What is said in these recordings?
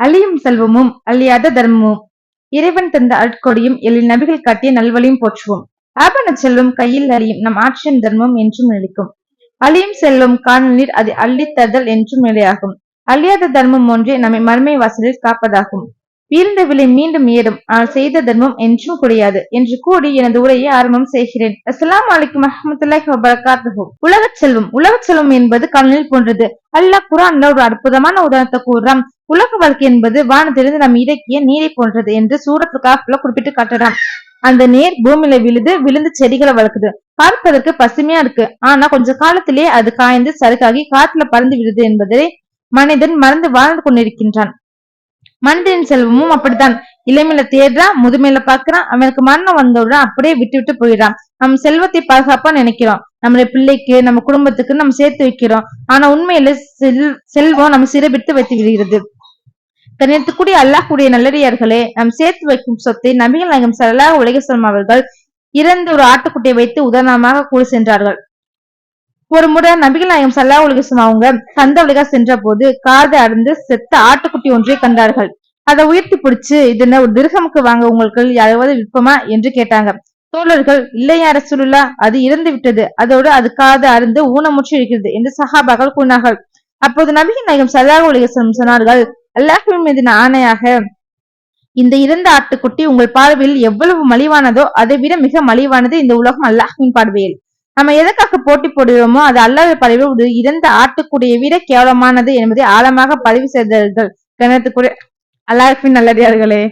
அழியும் செல்வமும் அழியாத தர்மமும் இறைவன் தந்த அட்கொடியும் எழில் நபிகள் காட்டிய நல்வழியும் போற்றுவோம். ஆபண செல்வம் கையில் அழியும் நம் ஆட்சியின் தர்மம் என்றும் நிலைக்கும். அழியும் செல்வம் காணல் நீர் அது அள்ளித் தருதல் என்றும் நிலையாகும். அழியாத தர்மம் ஒன்றே நம்மை மறுமை வாசலில் காப்பதாகும். வீழ்ந்த விலை மீண்டும் ஏறும் ஆனால் செய்த தர்மம் என்றும் குறையாது என்று கூறி எனது உரையை ஆரம்பம் செய்கிறேன். அஸ்ஸலாமு அலைக்கும் வரஹ்மத்துல்லாஹி வபரகாத்துஹு. உலகச் செல்வம் என்பது கடலில் போன்றது. அல்லாஹ் குர்ஆன்ல ஒரு அற்புதமான உதாரணத்தை கூறுறான். உலக வாழ்க்கை என்பது வானத்திலிருந்து நம் இறக்கிய நீரை போன்றது என்று சூரத்துல் கஹ்ஃப்ல குறிப்பிட்டு காட்டுறான். அந்த நீர் பூமியில விழுந்து செடிகளை வளர்க்குது. பார்ப்பதற்கு பசுமையா இருக்கு. ஆனா கொஞ்ச காலத்திலேயே அது காய்ந்து சருக்காகி காத்துல பறந்து விடுது என்பதை மனிதன் மறந்து வாழ்ந்து கொண்டிருக்கின்றான். மனிதனின் செல்வமும் அப்படித்தான். இளமையில தேடுறான், முதுமையில பாக்குறான், அவனுக்கு மரணம் வந்தவுடன் அப்படியே விட்டு விட்டு போயிடான். நம்ம செல்வத்தை பாதுகாப்பா நினைக்கிறோம், நம்முடைய பிள்ளைக்கு நம்ம குடும்பத்துக்கு நம்ம சேர்த்து வைக்கிறோம். ஆனா உண்மையில செல்வம் நம்ம சிறைபிடித்து வைத்து விடுகிறது. கண்ணியத்துக்குரிய அல்லாஹ்வுடைய நல்லடியார்களே, நாம் சேர்த்து வைக்கும் சொத்தை நபிகள் நாயகம் ஸல்லல்லாஹு அலைஹி வஸல்லம் அவர்கள் இறந்த ஒரு ஆட்டுக்குட்டியை வைத்து உதாரணமாக கூறி சென்றார்கள். ஒரு முறை நபிகள் நாயகம் ஸல்லல்லாஹு அலைஹி வஸல்லம் அவங்க சந்த வழியா சென்ற போது காது அறுந்து செத்த ஆட்டுக்குட்டி ஒன்றை கண்டார்கள். அதை உயர்த்தி பிடிச்சு, இதனை ஒரு திர்ஹமுக்கு வாங்க உங்களுக்கு யாராவது விருப்பமா என்று கேட்டாங்க. தோழர்கள், இல்லையா ரசூலுல்லாஹ், அது இறந்து விட்டது, அதோடு அது காது அறுந்து ஊனமுற்று இருக்கிறது என்று சஹாபாக்கள் கூறினார்கள். அப்போது நபிகள் நாயகம் ஸல்லல்லாஹு அலைஹி வஸல்லம் சொன்னார்கள், அல்லாஹ்வின் மீது ஆணையாக, இந்த இறந்த ஆட்டுக்குட்டி உங்கள் பார்வையில் எவ்வளவு மலிவானதோ அதை விட மிக மலிவானது இந்த உலகம் அல்லாஹ்வின் பார்வையில். நம்ம எதற்காக போட்டி போடுகிறோமோ அது அல்லாஹ்வின் பார்வையில் ஒரு இறந்த ஆட்டுக்குட்டியை விட கேவலமானது என்பதை ஆழமாக பதிவு செய்தார்கள். கணத்துக்குரிய அல்லாஹ்வின் நல்லடியார்களே,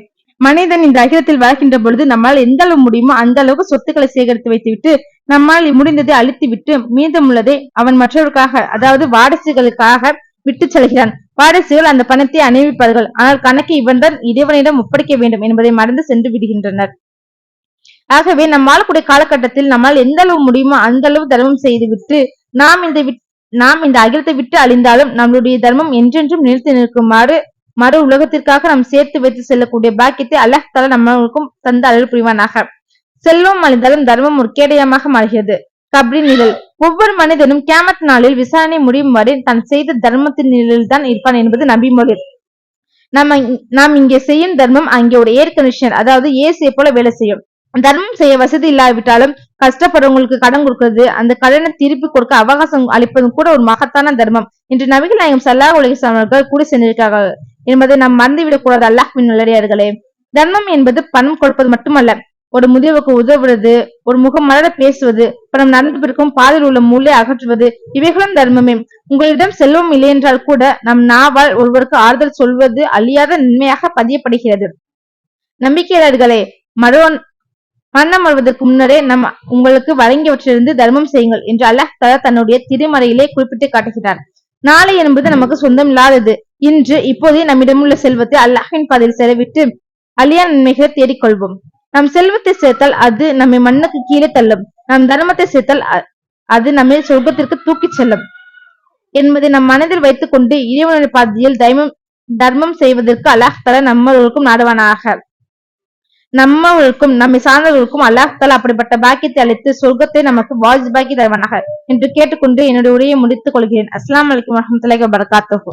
மனிதன் இந்த அகிலத்தில் வாழ்கின்ற பொழுது நம்மால் எந்த அளவு முடியுமோ அந்த அளவுக்கு சொத்துக்களை சேகரித்து வைத்துவிட்டு நம்மால் முடிந்ததை அழித்து விட்டு மீதமுள்ளதை அவன் மற்றவர்களுக்காக, அதாவது வாரிசுகளுக்காக விட்டு செல்கிறான். வாரிசுகள் அந்த பணத்தை அணிவிப்பார்கள். ஆனால் கணக்கு இவன்தான் இறைவனிடம் ஒப்படைக்க வேண்டும் என்பதை மறந்து சென்று விடுகின்றனர். ஆகவே நம் வாழக்கூடிய காலகட்டத்தில் நம்மால் எந்த அளவு முடியுமோ அந்த அளவு தர்மம் செய்துவிட்டு நாம் இந்த அகிலத்தை விட்டு அழிந்தாலும் நம்மளுடைய தர்மம் என்றென்றும் நிறுத்தி நிற்குமாறு மறு உலகத்திற்காக நாம் சேர்த்து வைத்து செல்லக்கூடிய பாக்கியத்தை அல்லாஹ் தஆலா நம்மளுக்கும் தந்த அருள் புரிவானாக. செல்வம் அழிந்தாலும் தர்மம் ஒரு கேடயமாக மாறுகிறது. கப்ரின் நிழல். ஒவ்வொரு மனிதனும் கியாமத் நாளில் விசாரணை முடியும் வரை தான் செய்த தர்மத்தின் நிழலில் தான் இருப்பான் என்பது நபிமொழி. நாம் இங்கே செய்யும் தர்மம் அங்கே ஒரு ஏர் கண்டிஷனர், அதாவது ஏசியை போல வேலை செய்யும். தர்மம் செய்ய வசதி இல்லாவிட்டாலும் கஷ்டப்படுறவங்களுக்கு கடன் கொடுக்கிறது, அந்த கடனை திருப்பி கொடுக்க அவகாசம் அளிப்பதும் கூட ஒரு மகத்தான தர்மம் என்று நபிகள் நாயகம் ஸல்லல்லாஹு அலைஹி வஸல்லம் அவர்கள் கூறி சென்றிருக்கிறார்கள் என்பதை நாம் மறந்துவிடக் கூடாது. அல்லாஹ்வின் நல்லடியார்களே, தர்மம் என்பது பணம் கொடுப்பது மட்டுமல்ல, ஒரு முதியவருக்கு உதவுவது, ஒரு முகம் மலர பேசுவது, பணம் நடந்து பிறக்கும் பாதையில் உள்ள முள்ளை அகற்றுவது, இவைகளும் தர்மமே. உங்களிடம் செல்வம் இல்லை என்றால் கூட நம் நாவால் ஒருவருக்கு ஆறுதல் சொல்வது அழியாத நன்மையாக பதியப்படுகிறது. நம்பிக்கையாளர்களே, மரணம் வருவதற்கு முன்னரே உங்களுக்கு வழங்கியவற்றிலிருந்து தர்மம் செய்யுங்கள் என்று அல்லாஹ் தஆலா தன்னுடைய திருமறையிலே குறிப்பிட்டு காட்டுகிறார். நாளை என்பது நமக்கு சொந்தம் இல்லாதது. இப்போதே நம்மிடமுள்ள செல்வத்தை அல்லாஹ்வின் பாதையில் செலவிட்டு அழியா நன்மைகளை தேடிக்கொள்வோம். நம் செல்வத்தை சேர்த்தால் அது நம்மை மண்ணுக்கு கீழே தள்ளும். நம் தர்மத்தை சேர்த்தால் அது நம்மை சொர்க்கத்திற்கு தூக்கிச் செல்லும் என்பதை நம் மனதில் வைத்துக் கொண்டு இறைவனுடைய பாதையில் தர்மம் செய்வதற்கு அல்லாஹ் தஆலா நம்மளுக்கும் நாடுவானாக. நம்மளுக்கும் நம்மை சார்ந்தவர்களுக்கும் அல்லாஹ் தஆலா அப்படிப்பட்ட பாக்கியத்தை அளித்து சொர்க்கத்தை நமக்கு வாஜிபாக்கி தருவானாக என்று கேட்டுக்கொண்டு என்னுடைய உரையை முடித்துக் கொள்கிறேன். அஸ்ஸலாமு அலைக்கும் வரஹ்மத்துல்லாஹி வபரகாத்துஹு.